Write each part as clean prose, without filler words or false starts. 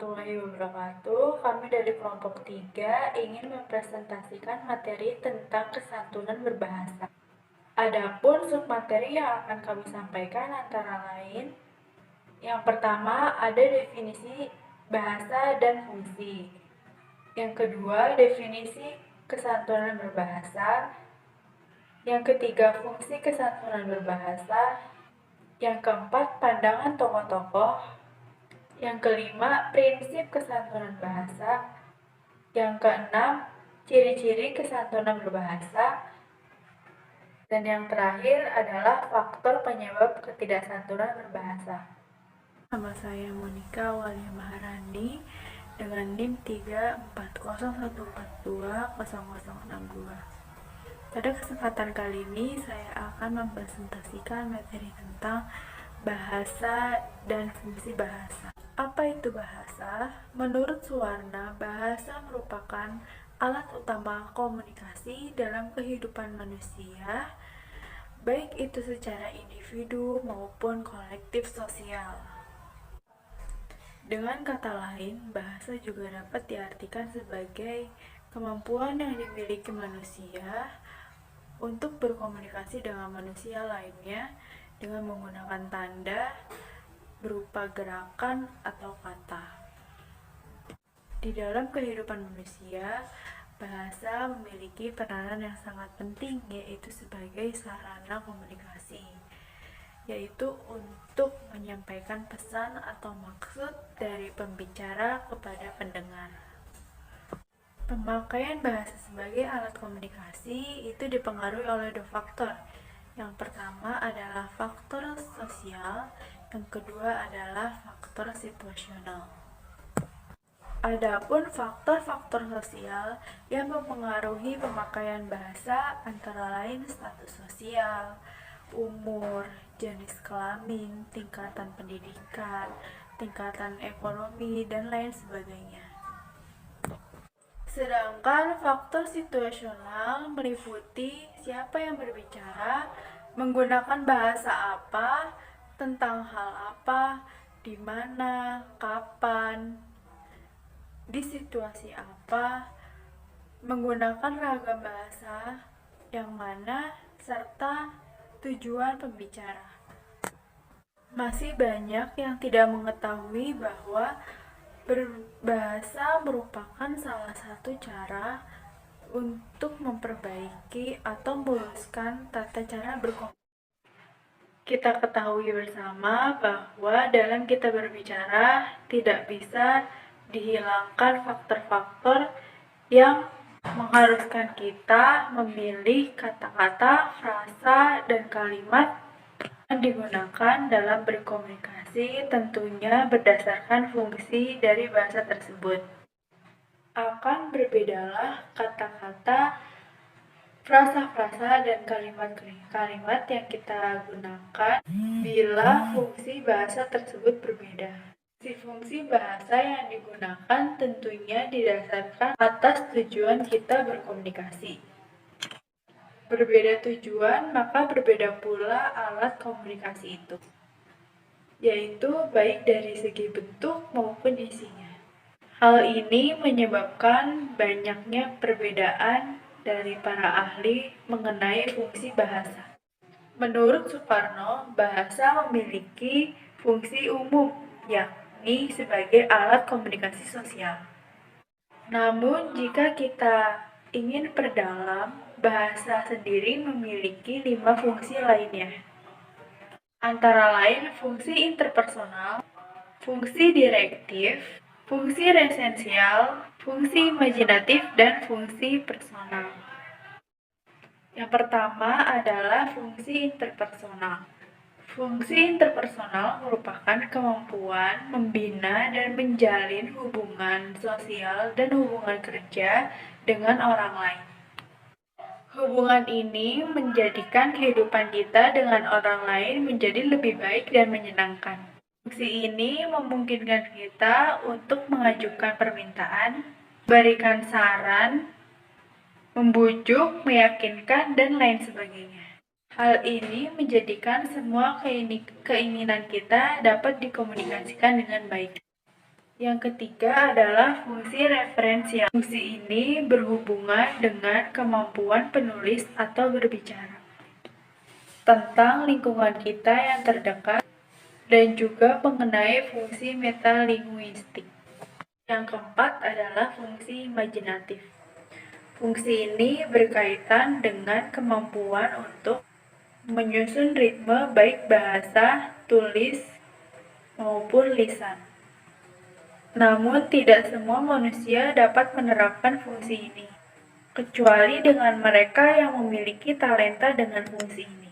warahmatullahi wabarakatuh. Kami dari kelompok 3 ingin mempresentasikan materi tentang kesantunan berbahasa. Adapun submateri yang akan kami sampaikan antara lain, yang pertama ada definisi bahasa dan fungsi. Yang kedua, definisi kesantunan berbahasa. Yang ketiga, fungsi kesantunan berbahasa. Yang keempat, pandangan tokoh-tokoh. Yang kelima, prinsip kesantunan bahasa. Yang keenam, ciri-ciri kesantunan berbahasa. Dan yang terakhir adalah faktor penyebab ketidaksantunan berbahasa. Nama saya Monika Walia Maharandi dengan NIM 34014200062. Pada kesempatan kali ini saya akan mempresentasikan materi tentang bahasa dan fungsi bahasa. Apa itu bahasa? Menurut Suwarna, bahasa merupakan alat utama komunikasi dalam kehidupan manusia, baik itu secara individu maupun kolektif sosial. Dengan kata lain, bahasa juga dapat diartikan sebagai kemampuan yang dimiliki manusia untuk berkomunikasi dengan manusia lainnya dengan menggunakan tanda berupa gerakan atau kata. Di dalam kehidupan manusia, bahasa memiliki peranan yang sangat penting, yaitu sebagai sarana komunikasi, yaitu untuk menyampaikan pesan atau maksud dari pembicara kepada pendengar. Pemakaian bahasa sebagai alat komunikasi itu dipengaruhi oleh dua faktor. Yang pertama adalah faktor sosial, yang kedua adalah faktor situasional. Adapun faktor-faktor sosial yang mempengaruhi pemakaian bahasa antara lain status sosial, umur, jenis kelamin, tingkatan pendidikan, tingkatan ekonomi, dan lain sebagainya. Sedangkan faktor situasional meliputi siapa yang berbicara, menggunakan bahasa apa, tentang hal apa, di mana, kapan, di situasi apa, menggunakan ragam bahasa yang mana, serta tujuan pembicara. Masih banyak yang tidak mengetahui bahwa berbahasa merupakan salah satu cara untuk memperbaiki atau meluruskan tata cara berkomunikasi. Kita ketahui bersama bahwa dalam kita berbicara tidak bisa dihilangkan faktor-faktor yang mengharuskan kita memilih kata-kata, frasa, dan kalimat yang digunakan dalam berkomunikasi, tentunya berdasarkan fungsi dari bahasa tersebut. Akan berbedalah kata-kata, frasa-frasa, dan kalimat-kalimat yang kita gunakan bila fungsi bahasa tersebut berbeda. Fungsi bahasa yang digunakan tentunya didasarkan atas tujuan kita berkomunikasi. Berbeda tujuan, maka berbeda pula alat komunikasi itu, yaitu baik dari segi bentuk maupun isinya. Hal ini menyebabkan banyaknya perbedaan dari para ahli mengenai fungsi bahasa. Menurut Suparno, bahasa memiliki fungsi umum, yakni sebagai alat komunikasi sosial. Namun, jika kita ingin perdalam, bahasa sendiri memiliki 5 fungsi lainnya. Antara lain fungsi interpersonal, fungsi direktif, fungsi resensial, fungsi imajinatif, dan fungsi personal. Yang pertama adalah fungsi interpersonal. Fungsi interpersonal merupakan kemampuan membina dan menjalin hubungan sosial dan hubungan kerja dengan orang lain. Hubungan ini menjadikan kehidupan kita dengan orang lain menjadi lebih baik dan menyenangkan. Fungsi ini memungkinkan kita untuk mengajukan permintaan, memberikan saran, membujuk, meyakinkan, dan lain sebagainya. Hal ini menjadikan semua keinginan kita dapat dikomunikasikan dengan baik. Yang ketiga adalah fungsi referensial. Fungsi ini berhubungan dengan kemampuan penulis atau berbicara tentang lingkungan kita yang terdekat dan juga mengenai fungsi metalinguistik. Yang keempat adalah fungsi imajinatif. Fungsi ini berkaitan dengan kemampuan untuk menyusun ritme baik bahasa, tulis, maupun lisan. Namun, tidak semua manusia dapat menerapkan fungsi ini, kecuali dengan mereka yang memiliki talenta dengan fungsi ini.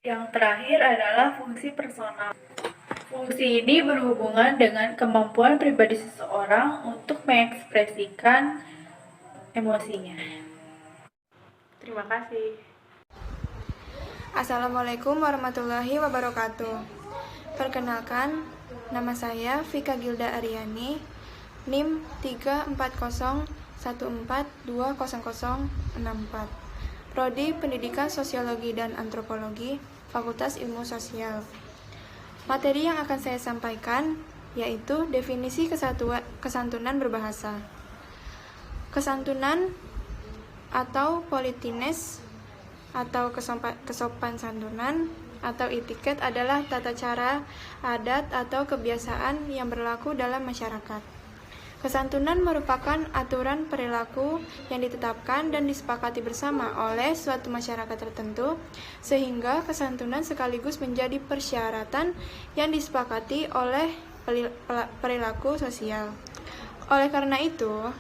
Yang terakhir adalah fungsi personal. Fungsi ini berhubungan dengan kemampuan pribadi seseorang untuk mengekspresikan emosinya. Terima kasih. Assalamualaikum warahmatullahi wabarakatuh. Perkenalkan, nama saya Vika Gilda Aryani, NIM 34014200064, Prodi Pendidikan Sosiologi dan Antropologi, Fakultas Ilmu Sosial. Materi yang akan saya sampaikan yaitu definisi kesantunan berbahasa. Kesantunan atau politeness atau kesopan santunan atau etiket adalah tata cara, adat, atau kebiasaan yang berlaku dalam masyarakat. Kesantunan merupakan aturan perilaku yang ditetapkan dan disepakati bersama oleh suatu masyarakat tertentu, sehingga kesantunan sekaligus menjadi persyaratan yang disepakati oleh perilaku sosial. Oleh karena itu,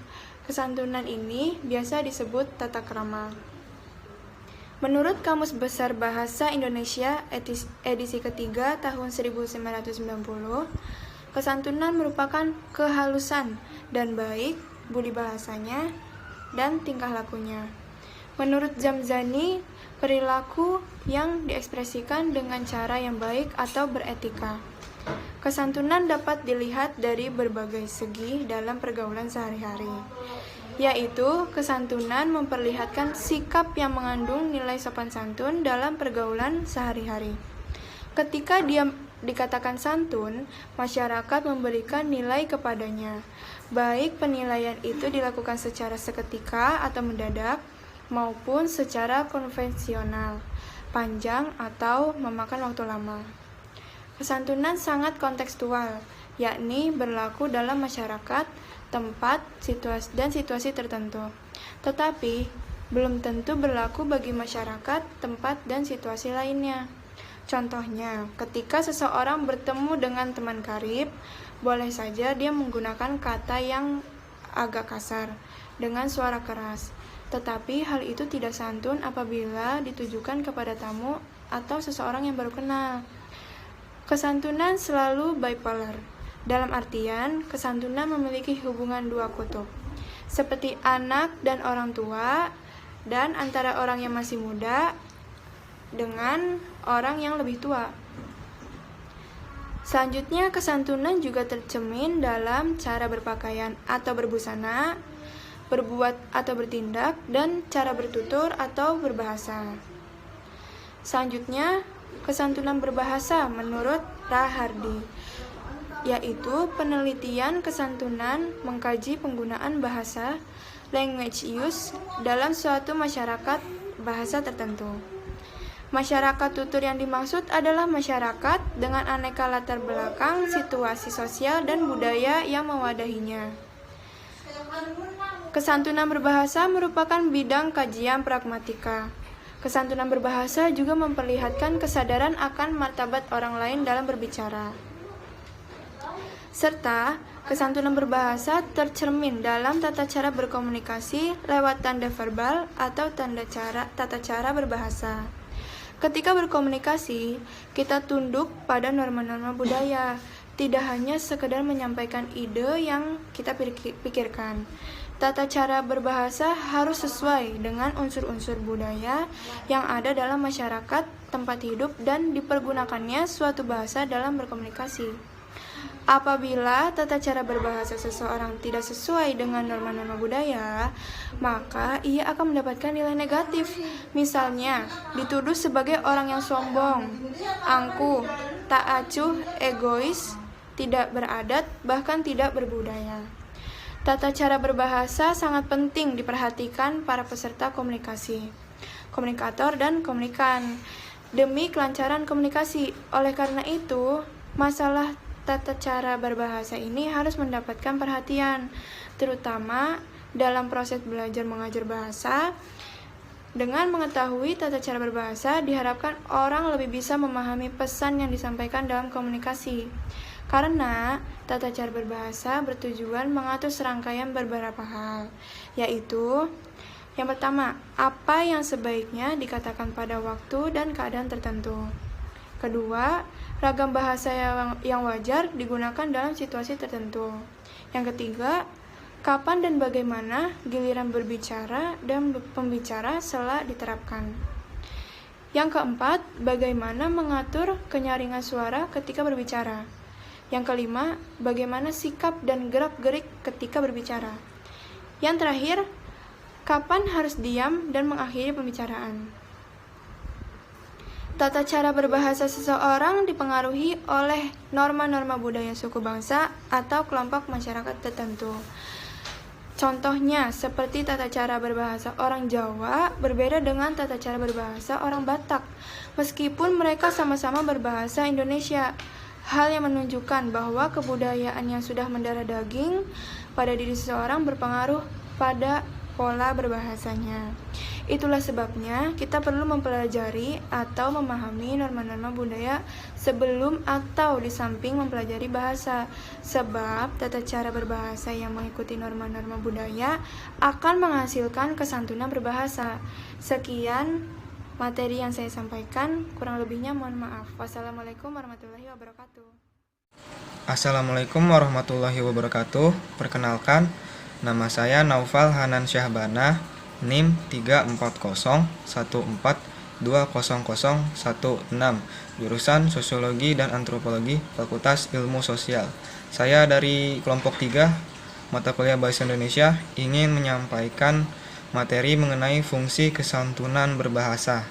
kesantunan ini biasa disebut tata krama. Menurut Kamus Besar Bahasa Indonesia edisi ketiga tahun 1990, kesantunan merupakan kehalusan dan baik budi bahasanya dan tingkah lakunya. Menurut Zamzani, perilaku yang diekspresikan dengan cara yang baik atau beretika. Kesantunan dapat dilihat dari berbagai segi dalam pergaulan sehari-hari, yaitu kesantunan memperlihatkan sikap yang mengandung nilai sopan santun dalam pergaulan sehari-hari. Ketika dia dikatakan santun, masyarakat memberikan nilai kepadanya, baik penilaian itu dilakukan secara seketika atau mendadak, maupun secara konvensional, panjang atau memakan waktu lama. Kesantunan sangat kontekstual, yakni berlaku dalam masyarakat, tempat, situasi tertentu. Tetapi, belum tentu berlaku bagi masyarakat, tempat, dan situasi lainnya. Contohnya, ketika seseorang bertemu dengan teman karib, boleh saja dia menggunakan kata yang agak kasar, dengan suara keras. Tetapi hal itu tidak santun apabila ditujukan kepada tamu atau seseorang yang baru kenal. Kesantunan selalu bipolar. Dalam artian, kesantunan memiliki hubungan dua kutub, seperti anak dan orang tua, dan antara orang yang masih muda dengan orang yang lebih tua. Selanjutnya, kesantunan juga tercermin dalam cara berpakaian atau berbusana, berbuat atau bertindak, dan cara bertutur atau berbahasa. Selanjutnya, kesantunan berbahasa menurut Rahardi, yaitu penelitian kesantunan mengkaji penggunaan bahasa language use dalam suatu masyarakat bahasa tertentu. Masyarakat tutur yang dimaksud adalah masyarakat dengan aneka latar belakang, situasi sosial, dan budaya yang mewadahinya. Kesantunan berbahasa merupakan bidang kajian pragmatika. Kesantunan berbahasa juga memperlihatkan kesadaran akan martabat orang lain dalam berbicara. Serta, kesantunan berbahasa tercermin dalam tata cara berkomunikasi lewat tanda verbal atau tata cara berbahasa. Ketika berkomunikasi, kita tunduk pada norma-norma budaya, tidak hanya sekedar menyampaikan ide yang kita pikirkan. Tata cara berbahasa harus sesuai dengan unsur-unsur budaya yang ada dalam masyarakat tempat hidup dan dipergunakannya suatu bahasa dalam berkomunikasi. Apabila tata cara berbahasa seseorang tidak sesuai dengan norma-norma budaya, maka ia akan mendapatkan nilai negatif. Misalnya, dituduh sebagai orang yang sombong, angkuh, tak acuh, egois, tidak beradat, bahkan tidak berbudaya. Tata cara berbahasa sangat penting diperhatikan para peserta komunikasi, komunikator, dan komunikan demi kelancaran komunikasi. Oleh karena itu, masalah tata cara berbahasa ini harus mendapatkan perhatian, terutama dalam proses belajar mengajar bahasa. Dengan mengetahui tata cara berbahasa, diharapkan orang lebih bisa memahami pesan yang disampaikan dalam komunikasi. Karena tata cara berbahasa bertujuan mengatur serangkaian beberapa hal, yaitu yang pertama, apa yang sebaiknya dikatakan pada waktu dan keadaan tertentu. Kedua, ragam bahasa yang wajar digunakan dalam situasi tertentu. Yang ketiga, kapan dan bagaimana giliran berbicara dan pembicara sela diterapkan. Yang keempat, bagaimana mengatur kenyaringan suara ketika berbicara. Yang kelima, bagaimana sikap dan gerak-gerik ketika berbicara. Yang terakhir, kapan harus diam dan mengakhiri pembicaraan. Tata cara berbahasa seseorang dipengaruhi oleh norma-norma budaya suku bangsa atau kelompok masyarakat tertentu. Contohnya, seperti tata cara berbahasa orang Jawa berbeda dengan tata cara berbahasa orang Batak, meskipun mereka sama-sama berbahasa Indonesia. Hal yang menunjukkan bahwa kebudayaan yang sudah mendarah daging pada diri seseorang berpengaruh pada pola berbahasanya. Itulah sebabnya kita perlu mempelajari atau memahami norma-norma budaya sebelum atau di samping mempelajari bahasa. Sebab tata cara berbahasa yang mengikuti norma-norma budaya akan menghasilkan kesantunan berbahasa. Sekian materi yang saya sampaikan, kurang lebihnya mohon maaf. Wassalamualaikum warahmatullahi wabarakatuh. Assalamualaikum warahmatullahi wabarakatuh. Perkenalkan, nama saya Naufal Hanan Syahbana, NIM 34014200016, jurusan Sosiologi dan Antropologi, Fakultas Ilmu Sosial. Saya dari kelompok 3, mata kuliah Bahasa Indonesia, ingin menyampaikan materi mengenai fungsi kesantunan berbahasa.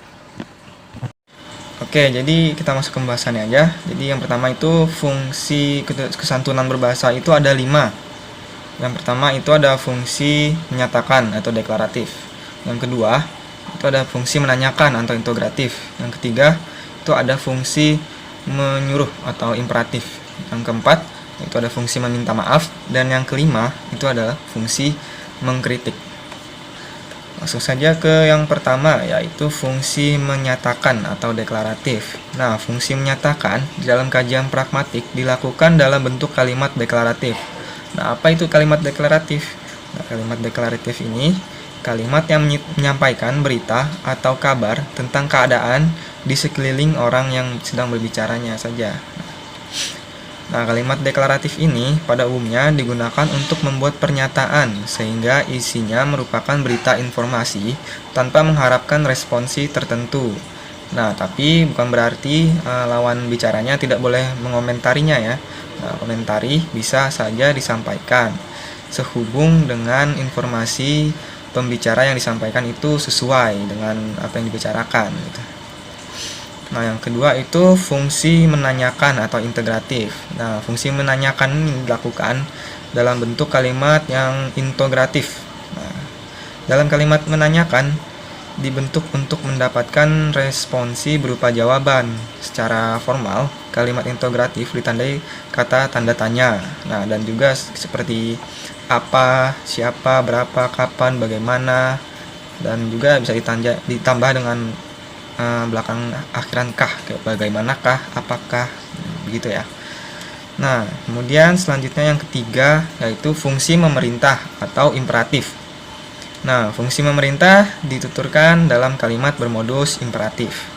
Oke, jadi kita masuk ke pembahasannya aja. Jadi yang pertama itu fungsi kesantunan berbahasa itu ada 5. Yang pertama itu ada fungsi menyatakan atau deklaratif. Yang kedua itu ada fungsi menanyakan atau integratif. Yang ketiga itu ada fungsi menyuruh atau imperatif. Yang keempat itu ada fungsi meminta maaf. Dan yang kelima itu adalah fungsi mengkritik. Langsung saja ke yang pertama, yaitu fungsi menyatakan atau deklaratif. Nah, fungsi menyatakan di dalam kajian pragmatik dilakukan dalam bentuk kalimat deklaratif. Nah, apa itu kalimat deklaratif? Nah, kalimat deklaratif ini kalimat yang menyampaikan berita atau kabar tentang keadaan di sekeliling orang yang sedang berbicaranya saja. Nah, kalimat deklaratif ini pada umumnya digunakan untuk membuat pernyataan sehingga isinya merupakan berita informasi tanpa mengharapkan responsi tertentu. Nah, tapi bukan berarti lawan bicaranya tidak boleh mengomentarinya ya. Nah, komentari bisa saja disampaikan sehubung dengan informasi pembicara yang disampaikan itu sesuai dengan apa yang dibicarakan gitu. Nah, yang kedua itu fungsi menanyakan atau integratif. Nah, fungsi menanyakan ini dilakukan dalam bentuk kalimat yang integratif. Nah, dalam kalimat menanyakan dibentuk untuk mendapatkan responsi berupa jawaban. Secara formal, kalimat integratif ditandai kata tanda tanya. Nah, dan juga seperti apa, siapa, berapa, kapan, bagaimana, dan juga bisa ditambah dengan belakang akhiran kah, bagaimanakah, apakah, begitu ya. Nah, kemudian selanjutnya yang ketiga yaitu fungsi memerintah atau imperatif. Nah, fungsi memerintah dituturkan dalam kalimat bermodus imperatif.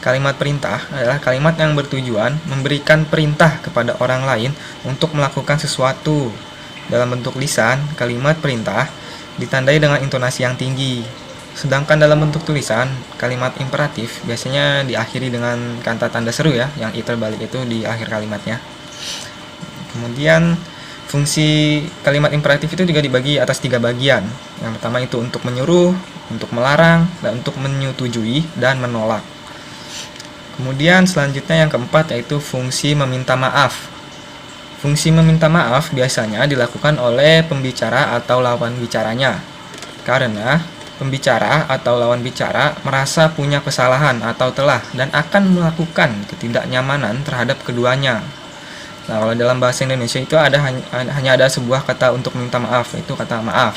Kalimat perintah adalah kalimat yang bertujuan memberikan perintah kepada orang lain untuk melakukan sesuatu. Dalam bentuk lisan, kalimat perintah ditandai dengan intonasi yang tinggi. Sedangkan dalam bentuk tulisan, kalimat imperatif biasanya diakhiri dengan kata tanda seru ya, yang i terbalik itu di akhir kalimatnya. Kemudian fungsi kalimat imperatif itu juga dibagi atas 3 bagian. Yang pertama itu untuk menyuruh, untuk melarang, dan untuk menyetujui dan menolak. Kemudian selanjutnya yang keempat yaitu fungsi meminta maaf. Fungsi meminta maaf biasanya dilakukan oleh pembicara atau lawan bicaranya, karena pembicara atau lawan bicara merasa punya kesalahan atau telah dan akan melakukan ketidaknyamanan terhadap keduanya. Nah, kalau dalam bahasa Indonesia itu hanya ada sebuah kata untuk meminta maaf, yaitu kata maaf.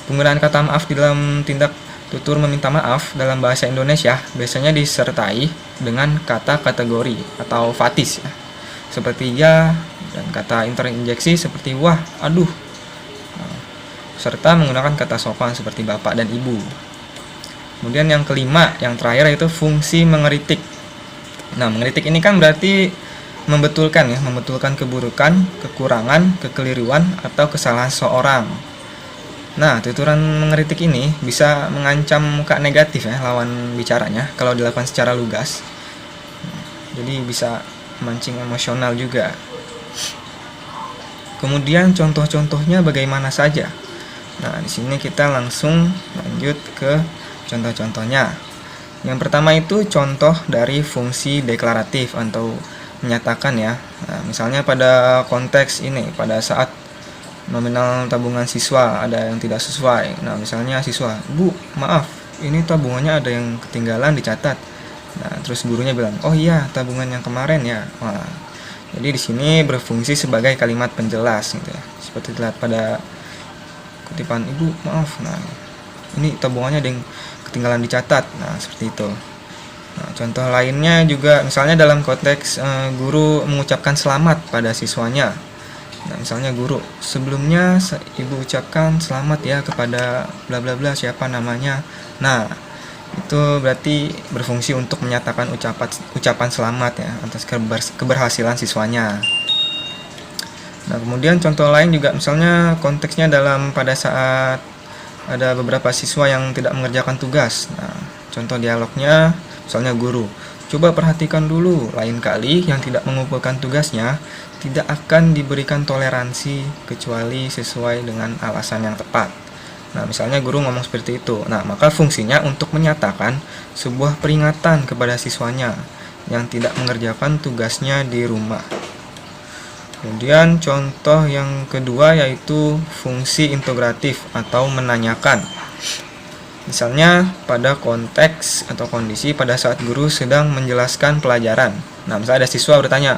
Penggunaan kata maaf di dalam tindak tutur meminta maaf dalam bahasa Indonesia biasanya disertai dengan kata kategori atau fatis ya, seperti ya, dan kata interinjeksi seperti wah, aduh, serta menggunakan kata sopan seperti bapak dan ibu. Kemudian yang kelima, yang terakhir, yaitu fungsi mengeritik. Nah, mengeritik ini kan berarti membetulkan keburukan, kekurangan, kekeliruan, atau kesalahan seorang. Nah, tuturan mengeritik ini bisa mengancam muka negatif ya lawan bicaranya kalau dilakukan secara lugas. Jadi bisa mancing emosional juga. Kemudian contoh-contohnya bagaimana saja? Nah, di sini kita langsung lanjut ke contoh-contohnya. Yang pertama itu contoh dari fungsi deklaratif atau menyatakan ya. Nah, misalnya pada konteks ini, pada saat nominal tabungan siswa ada yang tidak sesuai. Nah, misalnya siswa, "Bu, maaf, ini tabungannya ada yang ketinggalan dicatat." Nah, terus gurunya bilang, "Oh iya, tabungan yang kemarin ya." Wah, jadi di sini berfungsi sebagai kalimat penjelas gitu ya. Seperti dilihat pada kutipan, "Ibu, maaf. Nah, ini tabungannya ada yang ketinggalan dicatat." Nah, seperti itu. Nah, contoh lainnya juga misalnya dalam konteks guru mengucapkan selamat pada siswanya. Nah, misalnya guru, "Sebelumnya Ibu ucapkan selamat ya kepada bla bla bla, siapa namanya." Nah, itu berarti berfungsi untuk menyatakan ucapan selamat ya atas keberhasilan siswanya. Nah, kemudian contoh lain juga misalnya konteksnya pada saat ada beberapa siswa yang tidak mengerjakan tugas. Nah, contoh dialognya misalnya guru, "Coba perhatikan dulu, lain kali yang tidak mengumpulkan tugasnya tidak akan diberikan toleransi kecuali sesuai dengan alasan yang tepat." Nah, misalnya guru ngomong seperti itu. Nah, maka fungsinya untuk menyatakan sebuah peringatan kepada siswanya yang tidak mengerjakan tugasnya di rumah. Kemudian contoh yang kedua yaitu fungsi integratif atau menanyakan. Misalnya pada konteks atau kondisi pada saat guru sedang menjelaskan pelajaran. Nah, misalnya ada siswa bertanya,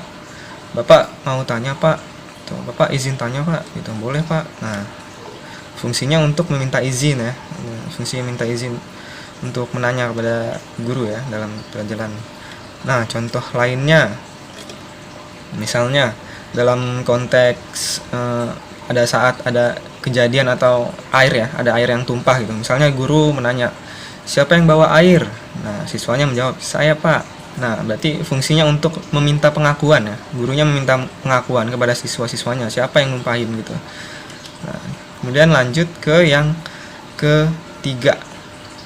"Bapak mau tanya, Pak." Tuh, "Bapak izin tanya, Pak." Gitu, "Boleh, Pak." Nah, fungsinya untuk meminta izin ya. Fungsi minta izin untuk menanya kepada guru ya dalam pelajaran. Nah, contoh lainnya misalnya dalam konteks ada saat ada kejadian atau air ya, ada air yang tumpah gitu. Misalnya guru menanya, "Siapa yang bawa air?" Nah, siswanya menjawab, "Saya, Pak." Nah, berarti fungsinya untuk meminta pengakuan ya. Gurunya meminta pengakuan kepada siswa-siswanya, siapa yang numpahin gitu. Nah, kemudian lanjut ke yang ketiga,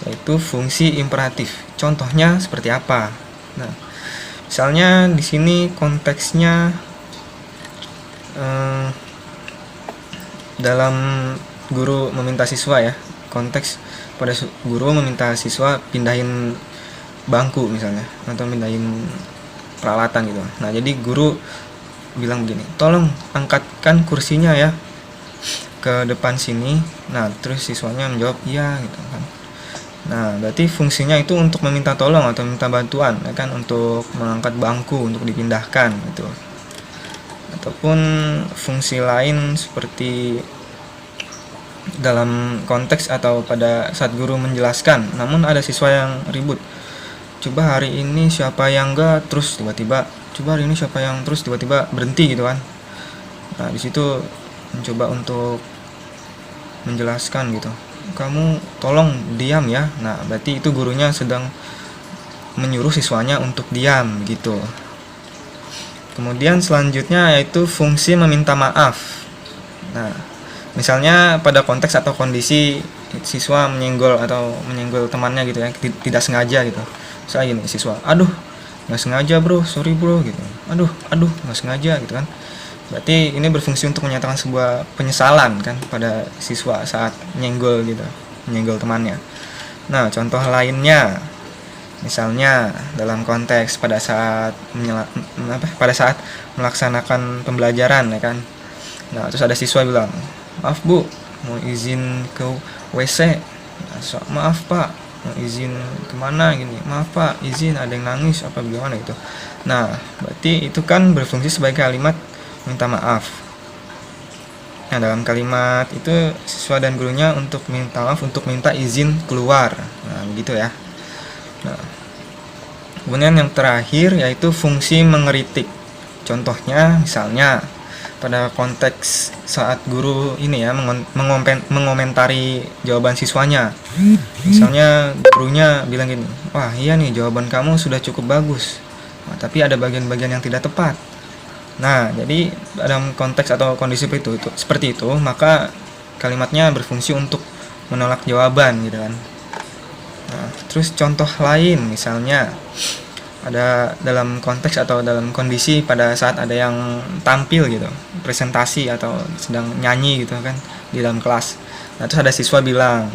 yaitu fungsi imperatif. Contohnya seperti apa? Nah, misalnya di sini konteksnya dalam guru meminta siswa ya. Konteks pada guru meminta siswa pindahin bangku misalnya atau pindahin peralatan gitu. Nah, jadi guru bilang begini, "Tolong angkatkan kursinya ya ke depan sini." Nah, terus siswanya menjawab iya gitu kan. Nah, berarti fungsinya itu untuk meminta tolong atau minta bantuan ya kan, untuk mengangkat bangku untuk dipindahkan gitu. Ataupun fungsi lain seperti dalam konteks atau pada saat guru menjelaskan namun ada siswa yang ribut, "Coba hari ini siapa yang enggak," terus tiba-tiba, "Coba hari ini siapa yang," terus tiba-tiba berhenti gitu kan. Nah, di situ mencoba untuk menjelaskan gitu, "Kamu tolong diam ya." Nah, berarti itu gurunya sedang menyuruh siswanya untuk diam gitu. Kemudian selanjutnya yaitu fungsi meminta maaf. Nah, misalnya pada konteks atau kondisi siswa menyenggol temannya gitu ya, tidak sengaja gitu. Misalnya gini, siswa, "Aduh, nggak sengaja bro, sorry bro," gitu. Aduh, nggak sengaja gitu kan. Berarti ini berfungsi untuk menyatakan sebuah penyesalan kan pada siswa saat menyenggol temannya. Nah, contoh lainnya Misalnya dalam konteks pada saat melaksanakan pembelajaran ya kan. Nah, terus ada siswa bilang, "Maaf Bu, mau izin ke WC." Nah, "Maaf Pak, mau izin kemana gini?" "Maaf Pak, izin ada yang nangis apa gimana gitu." Nah, berarti itu kan berfungsi sebagai kalimat minta maaf. Nah, dalam kalimat itu siswa dan gurunya untuk minta maaf, untuk minta izin keluar. Nah, begitu ya. Nah, kemudian yang terakhir yaitu fungsi mengeritik. Contohnya misalnya pada konteks saat guru ini ya mengomentari jawaban siswanya. Misalnya gurunya bilang gini, "Wah iya nih jawaban kamu sudah cukup bagus. Nah, tapi ada bagian-bagian yang tidak tepat." Nah, jadi dalam konteks atau kondisi seperti itu, maka kalimatnya berfungsi untuk menolak jawaban gitu kan. Nah, terus contoh lain misalnya ada dalam konteks atau dalam kondisi pada saat ada yang tampil gitu, presentasi atau sedang nyanyi gitu kan di dalam kelas. Nah, terus ada siswa bilang,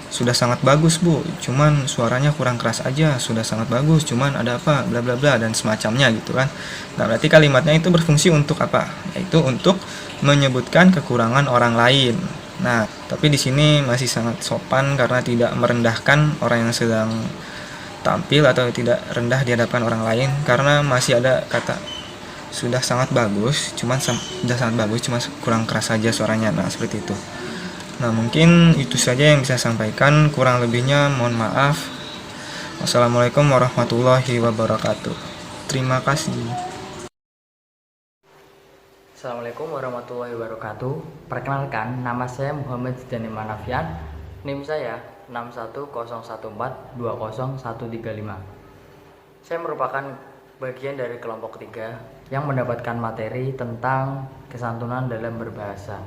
"Sudah sangat bagus Bu, cuman suaranya kurang keras aja. Sudah sangat bagus, cuman ada apa bla bla bla," dan semacamnya gitu kan. Nah, berarti kalimatnya itu berfungsi untuk apa? Yaitu untuk menyebutkan kekurangan orang lain. Nah, tapi di sini masih sangat sopan karena tidak merendahkan orang yang sedang tampil atau tidak rendah di hadapan orang lain, karena masih ada kata sudah sangat bagus, cuman kurang keras saja suaranya. Nah, seperti itu. Nah, mungkin itu saja yang bisa saya sampaikan, kurang lebihnya mohon maaf. Wassalamualaikum warahmatullahi wabarakatuh. Terima kasih. Assalamualaikum warahmatullahi wabarakatuh. Perkenalkan, nama saya Muhammad Zidane Manafian. NIM saya 61014200135. Saya merupakan bagian dari kelompok 3 yang mendapatkan materi tentang kesantunan dalam berbahasa.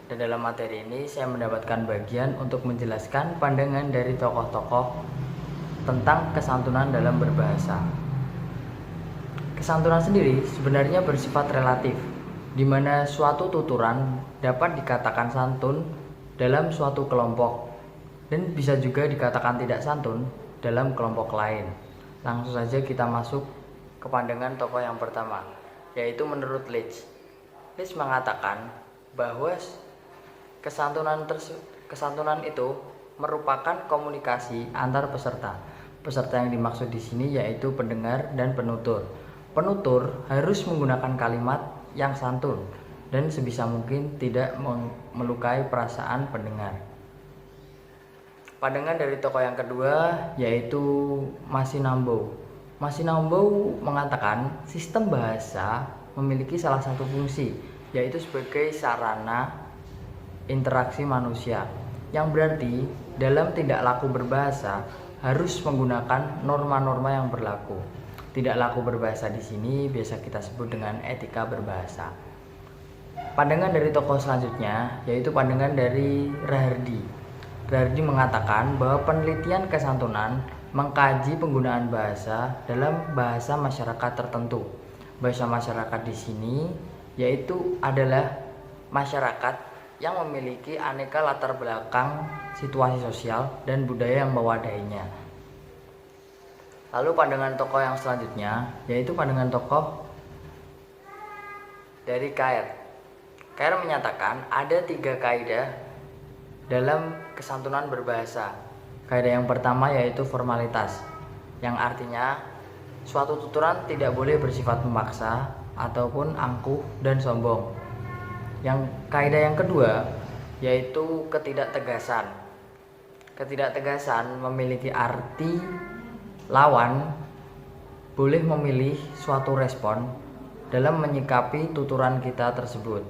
Dan dalam materi ini saya mendapatkan bagian untuk menjelaskan pandangan dari tokoh-tokoh tentang kesantunan dalam berbahasa. Kesantunan sendiri sebenarnya bersifat relatif, di mana suatu tuturan dapat dikatakan santun dalam suatu kelompok dan bisa juga dikatakan tidak santun dalam kelompok lain. Langsung saja kita masuk ke pandangan tokoh yang pertama, yaitu menurut Leach. Leach mengatakan bahwa kesantunan itu merupakan komunikasi antar peserta. Peserta yang dimaksud di sini yaitu pendengar dan penutur. Penutur harus menggunakan kalimat yang santun dan sebisa mungkin tidak melukai perasaan pendengar. Pandangan dari tokoh yang kedua yaitu Massinambo. Massinambo mengatakan sistem bahasa memiliki salah satu fungsi, yaitu sebagai sarana interaksi manusia, yang berarti dalam tidak laku berbahasa harus menggunakan norma-norma yang berlaku. Tidak laku berbahasa di sini biasa kita sebut dengan etika berbahasa. Pandangan dari tokoh selanjutnya yaitu pandangan dari Rahardi. Rahardi mengatakan bahwa penelitian kesantunan mengkaji penggunaan bahasa dalam bahasa masyarakat tertentu. Bahasa masyarakat di sini yaitu adalah masyarakat yang memiliki aneka latar belakang, situasi sosial, dan budaya yang mewadahinya. Lalu pandangan tokoh yang selanjutnya yaitu pandangan tokoh dari Caire. Caire menyatakan ada 3 kaidah dalam kesantunan berbahasa. Kaidah yang pertama yaitu formalitas, yang artinya suatu tuturan tidak boleh bersifat memaksa ataupun angkuh dan sombong. Yang kaidah yang kedua yaitu ketidaktegasan. Ketidaktegasan memiliki arti lawan boleh memilih suatu respon dalam menyikapi tuturan kita tersebut.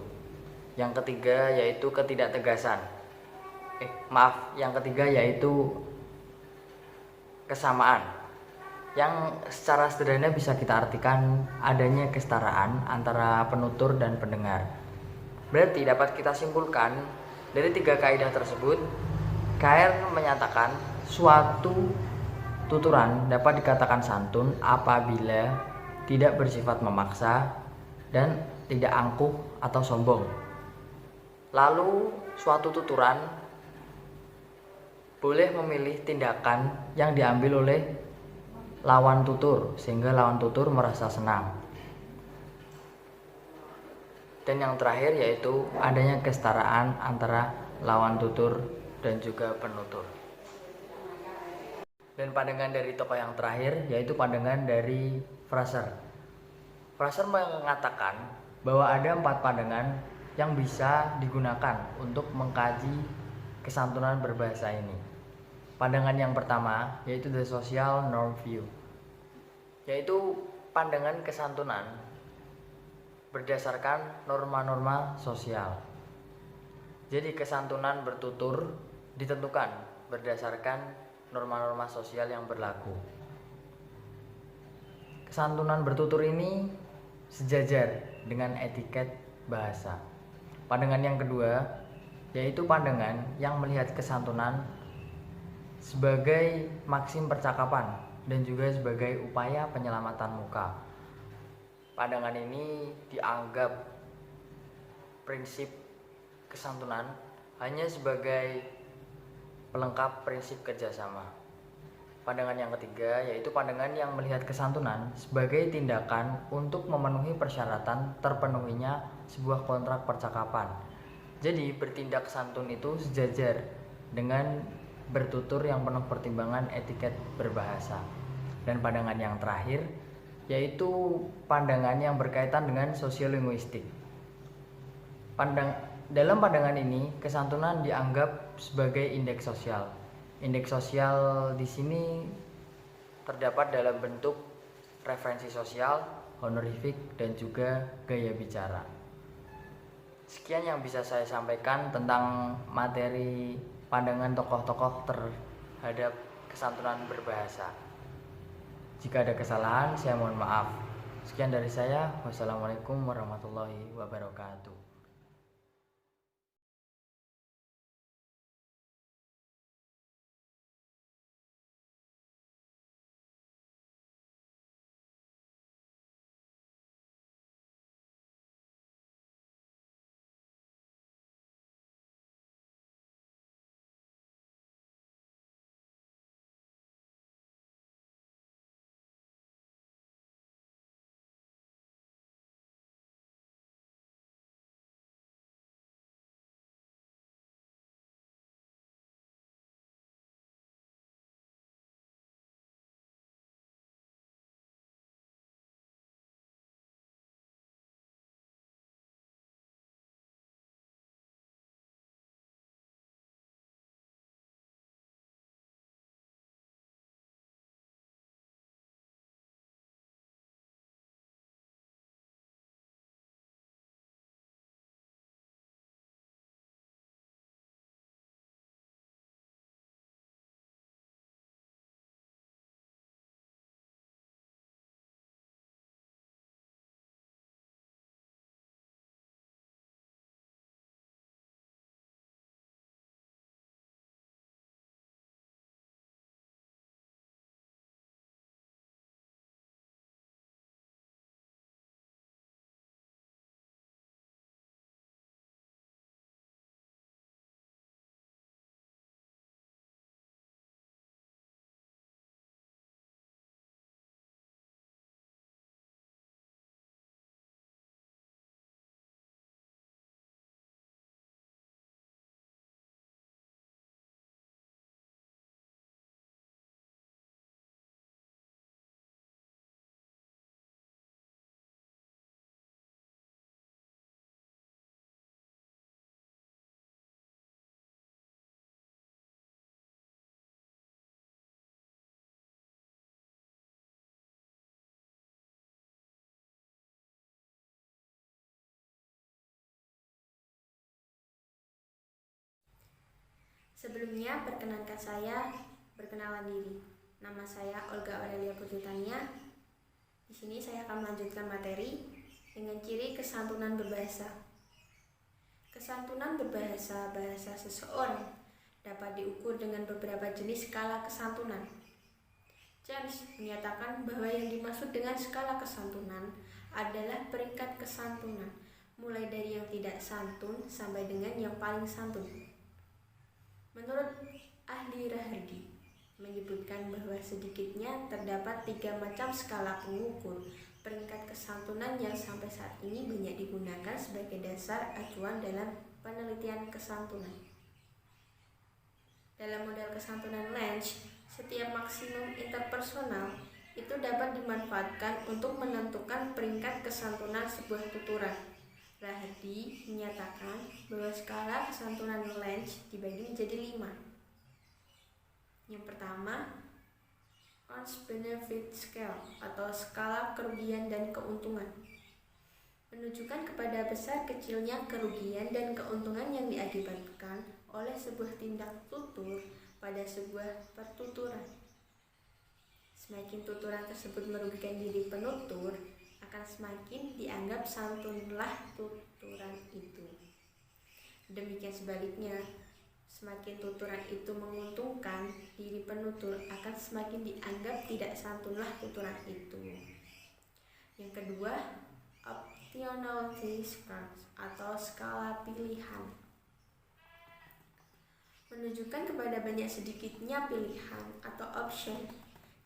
Yang ketiga yaitu ketidaktegasan. Yang ketiga yaitu kesamaan, yang secara sederhana bisa kita artikan adanya kesetaraan antara penutur dan pendengar. Berarti dapat kita simpulkan dari 3 kaidah tersebut, Caire menyatakan suatu tuturan dapat dikatakan santun apabila tidak bersifat memaksa dan tidak angkuh atau sombong. Lalu suatu tuturan boleh memilih tindakan yang diambil oleh lawan tutur sehingga lawan tutur merasa senang. Dan yang terakhir yaitu adanya kesetaraan antara lawan tutur dan juga penutur. Dan pandangan dari tokoh yang terakhir yaitu pandangan dari Fraser. Fraser mengatakan bahwa ada 4 pandangan yang bisa digunakan untuk mengkaji kesantunan berbahasa ini. Pandangan yang pertama yaitu the social norm view, yaitu pandangan kesantunan berdasarkan norma-norma sosial. Jadi kesantunan bertutur ditentukan berdasarkan norma-norma sosial yang berlaku. Kesantunan bertutur ini sejajar dengan etiket bahasa. Pandangan yang kedua yaitu pandangan yang melihat kesantunan sebagai maksim percakapan dan juga sebagai upaya penyelamatan muka. Pandangan ini dianggap prinsip kesantunan hanya sebagai pelengkap prinsip kerjasama. Pandangan yang ketiga yaitu pandangan yang melihat kesantunan sebagai tindakan untuk memenuhi persyaratan terpenuhinya sebuah kontrak percakapan. Jadi bertindak santun itu sejajar dengan bertutur yang penuh pertimbangan etiket berbahasa. Dan pandangan yang terakhir yaitu pandangan yang berkaitan dengan sosiolinguistik. Dalam pandangan ini kesantunan dianggap sebagai indeks sosial. Indeks sosial di sini terdapat dalam bentuk referensi sosial, honorific, dan juga gaya bicara. Sekian yang bisa saya sampaikan tentang materi pandangan tokoh-tokoh terhadap kesantunan berbahasa. Jika ada kesalahan, saya mohon maaf. Sekian dari saya. Wassalamualaikum warahmatullahi wabarakatuh. Sebelumnya, perkenankan saya berkenalan diri. Nama saya Olga Aurelia Putritania. Di sini saya akan melanjutkan materi dengan ciri kesantunan berbahasa. Kesantunan berbahasa bahasa seseorang dapat diukur dengan beberapa jenis skala kesantunan. James menyatakan bahwa yang dimaksud dengan skala kesantunan adalah peringkat kesantunan, mulai dari yang tidak santun sampai dengan yang paling santun. Menurut ahli Rahardi, menyebutkan bahwa sedikitnya terdapat 3 macam skala pengukur peringkat kesantunan yang sampai saat ini banyak digunakan sebagai dasar acuan dalam penelitian kesantunan. Dalam model kesantunan Lange, setiap maksimum interpersonal itu dapat dimanfaatkan untuk menentukan peringkat kesantunan sebuah tuturan. Rahadi menyatakan bahwa skala kesantunan Lange dibagi menjadi 5. Yang pertama, cost-benefit scale atau skala kerugian dan keuntungan, menunjukkan kepada besar kecilnya kerugian dan keuntungan yang diakibatkan oleh sebuah tindak tutur pada sebuah pertuturan. Semakin tuturan tersebut merugikan diri penutur, akan semakin dianggap santunlah tuturan itu. Demikian sebaliknya, semakin tuturan itu menguntungkan diri penutur, akan semakin dianggap tidak santunlah tuturan itu. Yang kedua, optionality scale atau skala pilihan, menunjukkan kepada banyak sedikitnya pilihan atau option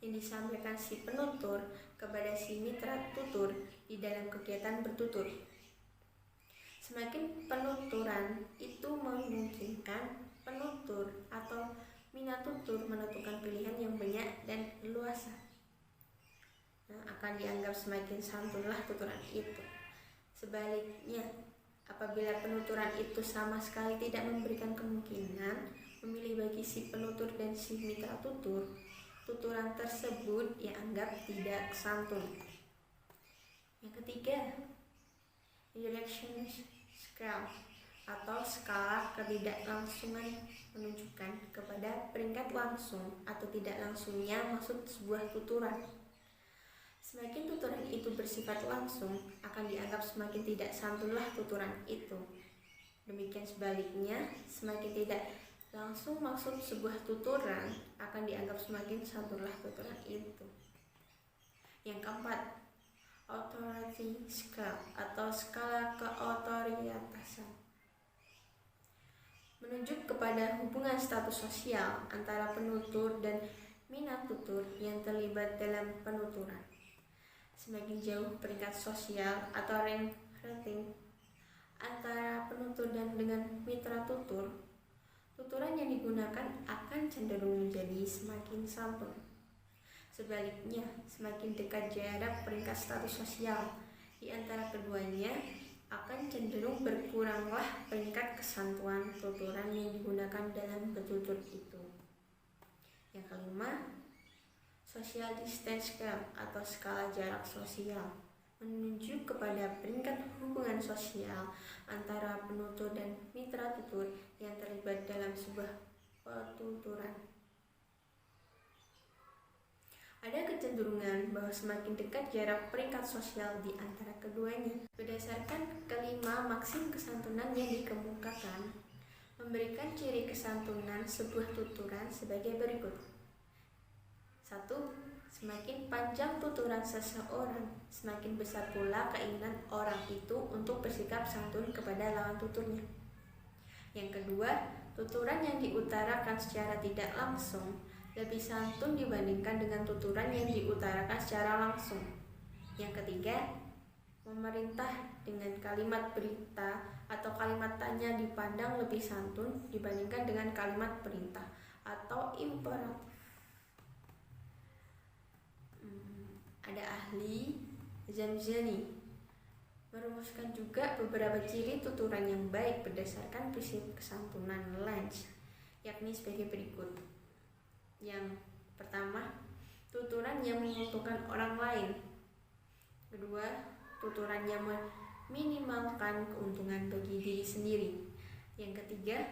yang disampaikan si penutur kepada si mitra tutur di dalam kegiatan bertutur. Semakin penuturan itu memungkinkan penutur atau minat tutur menentukan pilihan yang banyak dan luas, akan dianggap semakin santunlah tuturan itu. Sebaliknya, apabila penuturan itu sama sekali tidak memberikan kemungkinan memilih bagi si penutur dan si mitra tutur, tuturan tersebut dianggap tidak santun. Yang ketiga, election scale atau skala ketidaklangsungan, menunjukkan kepada peringkat langsung atau tidak langsungnya maksud sebuah tuturan. Semakin tuturan itu bersifat langsung, akan dianggap semakin tidak santunlah tuturan itu. Demikian sebaliknya, semakin tidak langsung maksud sebuah tuturan, akan dianggap semakin santunlah tuturan itu. Yang keempat, authority scale atau skala keotoritasan, menunjuk kepada hubungan status sosial antara penutur dan minat tutur yang terlibat dalam penuturan. Semakin jauh peringkat sosial atau rank rating antara penutur dan dengan mitra tutur, tuturan yang digunakan akan cenderung menjadi semakin santun. Sebaliknya, semakin dekat jarak peringkat status sosial di antara keduanya, akan cenderung berkuranglah peringkat kesantuan tuturan yang digunakan dalam bertutur itu. Yang kelima, social distance scale atau skala jarak sosial, menunjuk kepada peringkat hubungan sosial antara penutur dan mitra tutur yang terlibat dalam sebuah petuturan. Ada kecenderungan bahwa semakin dekat jarak peringkat sosial di antara keduanya. Berdasarkan kelima maksim kesantunan yang dikemukakan, memberikan ciri kesantunan sebuah tuturan sebagai berikut. 1. Semakin panjang tuturan seseorang, semakin besar pula keinginan orang itu untuk bersikap santun kepada lawan tuturnya. Yang kedua, tuturan yang diutarakan secara tidak langsung lebih santun dibandingkan dengan tuturan yang diutarakan secara langsung. Yang ketiga, memerintah dengan kalimat berita atau kalimat tanya dipandang lebih santun dibandingkan dengan kalimat perintah atau imperatif. Ada ahli Zamzani merumuskan juga beberapa ciri tuturan yang baik berdasarkan prinsip kesantunan Lange, yakni sebagai berikut. Yang pertama, tuturan yang menguntungkan orang lain. Kedua, tuturan yang meminimalkan keuntungan bagi diri sendiri. Yang ketiga,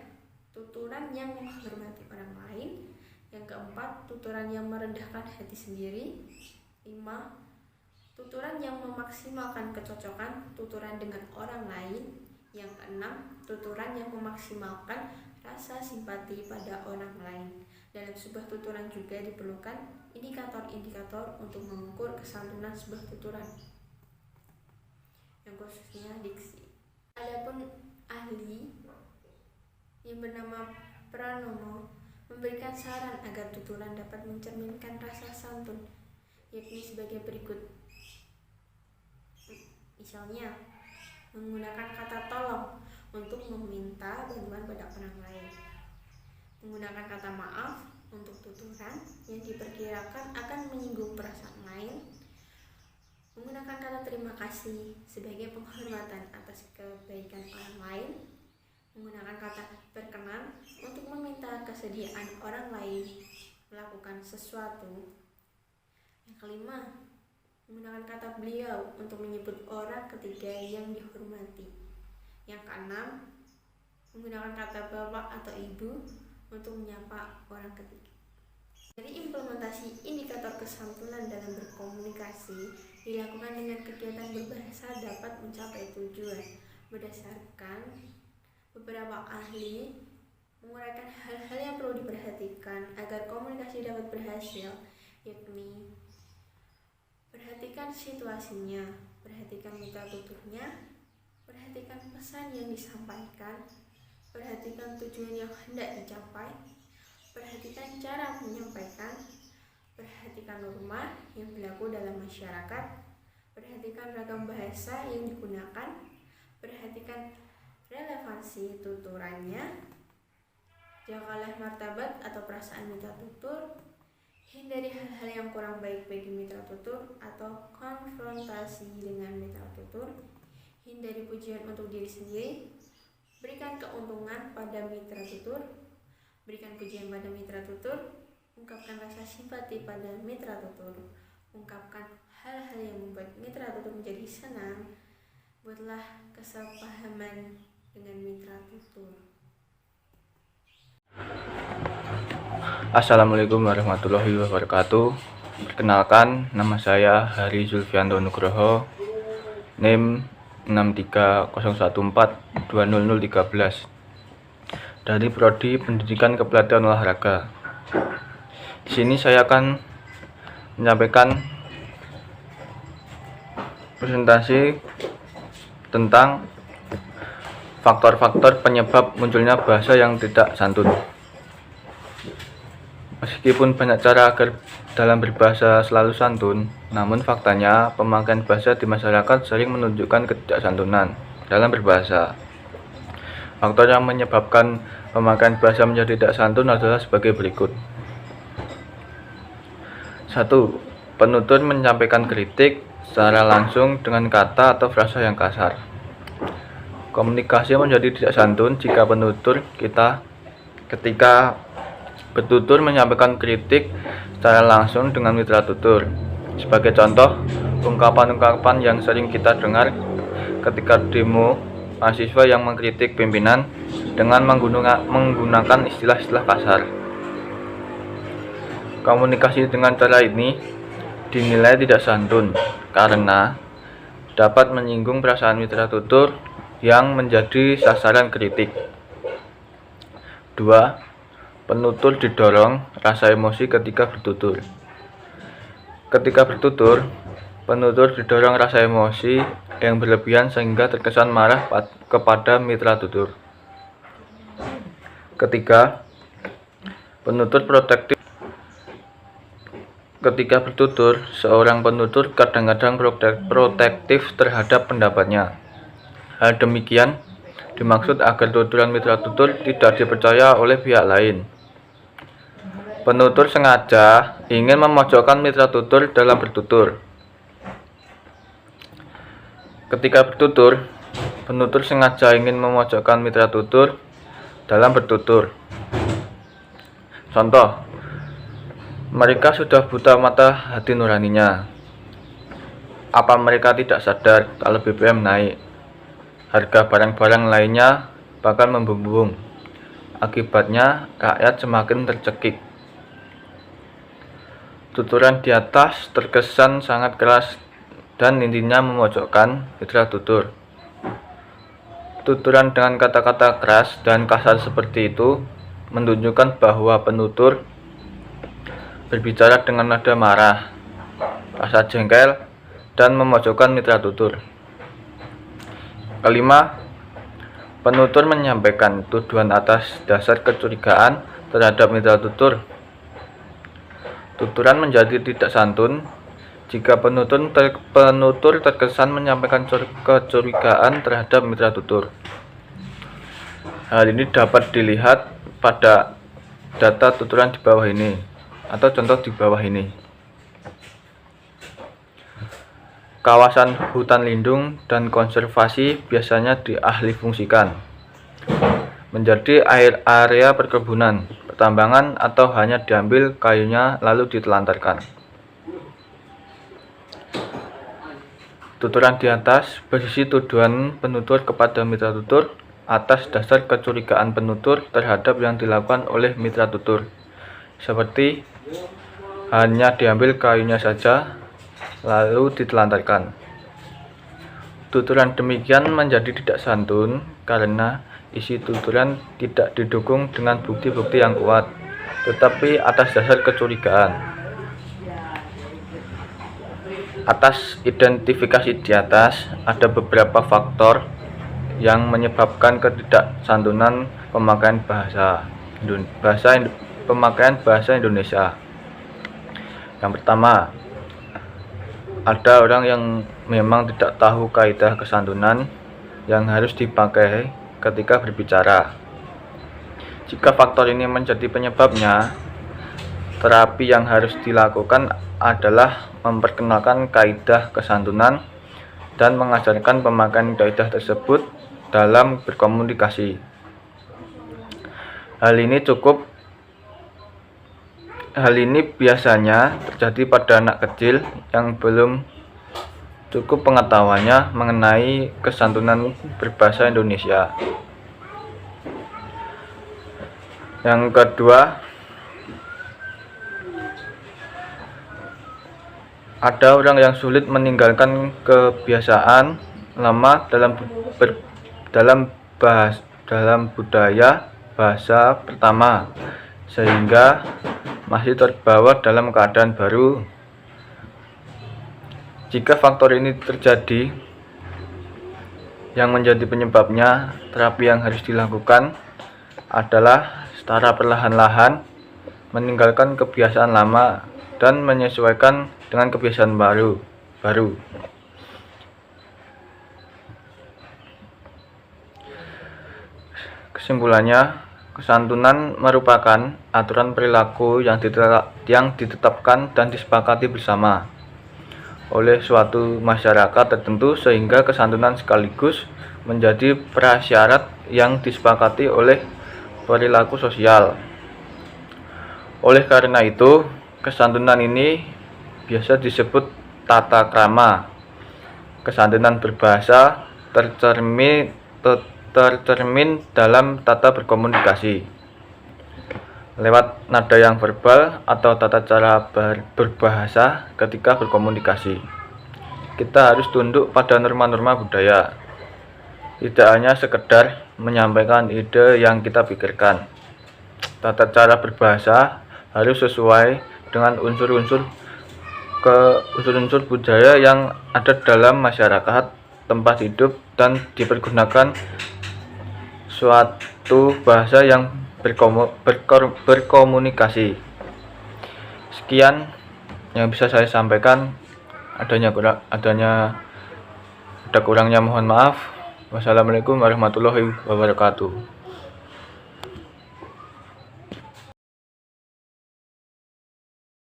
tuturan yang menghormati orang lain. Yang keempat, tuturan yang merendahkan hati sendiri. 5. Tuturan yang memaksimalkan kecocokan tuturan dengan orang lain. Yang keenam, tuturan yang memaksimalkan rasa simpati pada orang lain. Dalam sebuah tuturan juga diperlukan indikator-indikator untuk mengukur kesantunan sebuah tuturan, yang khususnya diksi. Adapun ahli yang bernama Pranomo memberikan saran agar tuturan dapat mencerminkan rasa santun, yakni sebagai berikut. Misalnya, menggunakan kata tolong untuk meminta bantuan pada orang lain. Menggunakan kata maaf untuk tuturan yang diperkirakan akan menyinggung perasaan lain. Menggunakan kata terima kasih sebagai penghormatan atas kebaikan orang lain. Menggunakan kata berkenan untuk meminta kesediaan orang lain melakukan sesuatu. Yang kelima, menggunakan kata beliau untuk menyebut orang ketiga yang dihormati. Yang keenam, menggunakan kata bapak atau ibu untuk menyapa orang ketiga. Dari implementasi indikator kesantunan dalam berkomunikasi dilakukan dengan kegiatan berbahasa dapat mencapai tujuan. Berdasarkan beberapa ahli menguraikan hal-hal yang perlu diperhatikan agar komunikasi dapat berhasil, yakni perhatikan situasinya, perhatikan mitra tuturnya, perhatikan pesan yang disampaikan, perhatikan tujuan yang hendak dicapai, perhatikan cara menyampaikan, perhatikan norma yang berlaku dalam masyarakat, perhatikan ragam bahasa yang digunakan, perhatikan relevansi tuturannya, jagalah martabat atau perasaan mitra tutur, hindari hal-hal yang kurang baik bagi mitra tutur atau konfrontasi dengan mitra tutur, hindari pujian untuk diri sendiri, berikan keuntungan pada mitra tutur, berikan pujian pada mitra tutur, ungkapkan rasa simpati pada mitra tutur, ungkapkan hal-hal yang membuat mitra tutur menjadi senang, buatlah kesepahaman dengan mitra tutur. Assalamualaikum warahmatullahi wabarakatuh. Perkenalkan, nama saya Hari Zulfianto Nugroho, NIM 63014200013 dari Prodi Pendidikan Kepelatihan Olahraga. Di sini saya akan menyampaikan presentasi tentang faktor-faktor penyebab munculnya bahasa yang tidak santun. Meskipun banyak cara agar dalam berbahasa selalu santun, namun faktanya pemakaian bahasa di masyarakat sering menunjukkan ketidaksantunan dalam berbahasa. Faktor yang menyebabkan pemakaian bahasa menjadi tidak santun adalah sebagai berikut. 1. Penutur menyampaikan kritik secara langsung dengan kata atau frasa yang kasar. Komunikasi menjadi tidak santun jika ketika bertutur menyampaikan kritik secara langsung dengan mitra tutur. Sebagai contoh, ungkapan-ungkapan yang sering kita dengar ketika demo mahasiswa yang mengkritik pimpinan dengan menggunakan istilah-istilah kasar. Komunikasi dengan cara ini dinilai tidak santun karena dapat menyinggung perasaan mitra tutur yang menjadi sasaran kritik. 2. Penutur didorong rasa emosi ketika bertutur. Ketika bertutur, penutur didorong rasa emosi yang berlebihan sehingga terkesan marah kepada mitra tutur. Ketiga, penutur protektif. Ketika bertutur, seorang penutur kadang-kadang protektif terhadap pendapatnya. Hal demikian dimaksud agar tuturan mitra tutur tidak dipercaya oleh pihak lain. Penutur sengaja ingin memojokkan mitra tutur dalam bertutur. Ketika bertutur, penutur sengaja ingin memojokkan mitra tutur dalam bertutur. Contoh, mereka sudah buta mata hati nuraninya. Apa mereka tidak sadar kalau BBM naik? Harga barang-barang lainnya bakal membumbung. Akibatnya, rakyat semakin tercekik. Tuturan di atas terkesan sangat keras dan intinya memojokkan mitra tutur. Tuturan dengan kata-kata keras dan kasar seperti itu menunjukkan bahwa penutur berbicara dengan nada marah, rasa jengkel, dan memojokkan mitra tutur. Kelima, penutur menyampaikan tuduhan atas dasar kecurigaan terhadap mitra tutur. Tuturan menjadi tidak santun jika penutur terkesan menyampaikan kecurigaan terhadap mitra tutur. Hal ini dapat dilihat pada data tuturan di bawah ini atau contoh di bawah ini. Kawasan hutan lindung dan konservasi biasanya diahlifungsikan menjadi area perkebunan, pertambangan, atau hanya diambil kayunya lalu ditelantarkan. Tuturan di atas berisi tuduhan penutur kepada mitra tutur atas dasar kecurigaan penutur terhadap yang dilakukan oleh mitra tutur, seperti hanya diambil kayunya saja lalu ditelantarkan. Tuturan demikian menjadi tidak santun karena isi tuturan tidak didukung dengan bukti-bukti yang kuat, tetapi atas dasar kecurigaan. Atas identifikasi di atas, ada beberapa faktor yang menyebabkan ketidaksantunan pemakaian bahasa Indonesia. Yang pertama, ada orang yang memang tidak tahu kaidah kesantunan yang harus dipakai ketika berbicara. Jika faktor ini menjadi penyebabnya, terapi yang harus dilakukan adalah memperkenalkan kaidah kesantunan dan mengajarkan pemakaian kaidah tersebut dalam berkomunikasi. Hal ini biasanya terjadi pada anak kecil yang belum cukup pengetahuannya mengenai kesantunan berbahasa Indonesia. Yang kedua, ada orang yang sulit meninggalkan kebiasaan lama dalam budaya bahasa pertama, sehingga masih terbawa dalam keadaan baru. Jika faktor ini terjadi, yang menjadi penyebabnya, terapi yang harus dilakukan adalah secara perlahan-lahan meninggalkan kebiasaan lama dan menyesuaikan dengan kebiasaan baru. Kesimpulannya, kesantunan merupakan aturan perilaku yang ditetapkan dan disepakati bersama oleh suatu masyarakat tertentu, sehingga kesantunan sekaligus menjadi prasyarat yang disepakati oleh perilaku sosial. Oleh karena itu, kesantunan ini biasa disebut tata krama. Kesantunan berbahasa tercermin dalam tata berkomunikasi lewat nada yang verbal atau tata cara berbahasa ketika berkomunikasi. Kita harus tunduk pada norma-norma budaya, tidak hanya sekedar menyampaikan ide yang kita pikirkan. Tata cara berbahasa harus sesuai dengan unsur-unsur budaya yang ada dalam masyarakat tempat hidup dan dipergunakan suatu bahasa yang berkomunikasi. Sekian yang bisa saya sampaikan. Ada kurangnya mohon maaf. Wassalamualaikum warahmatullahi wabarakatuh.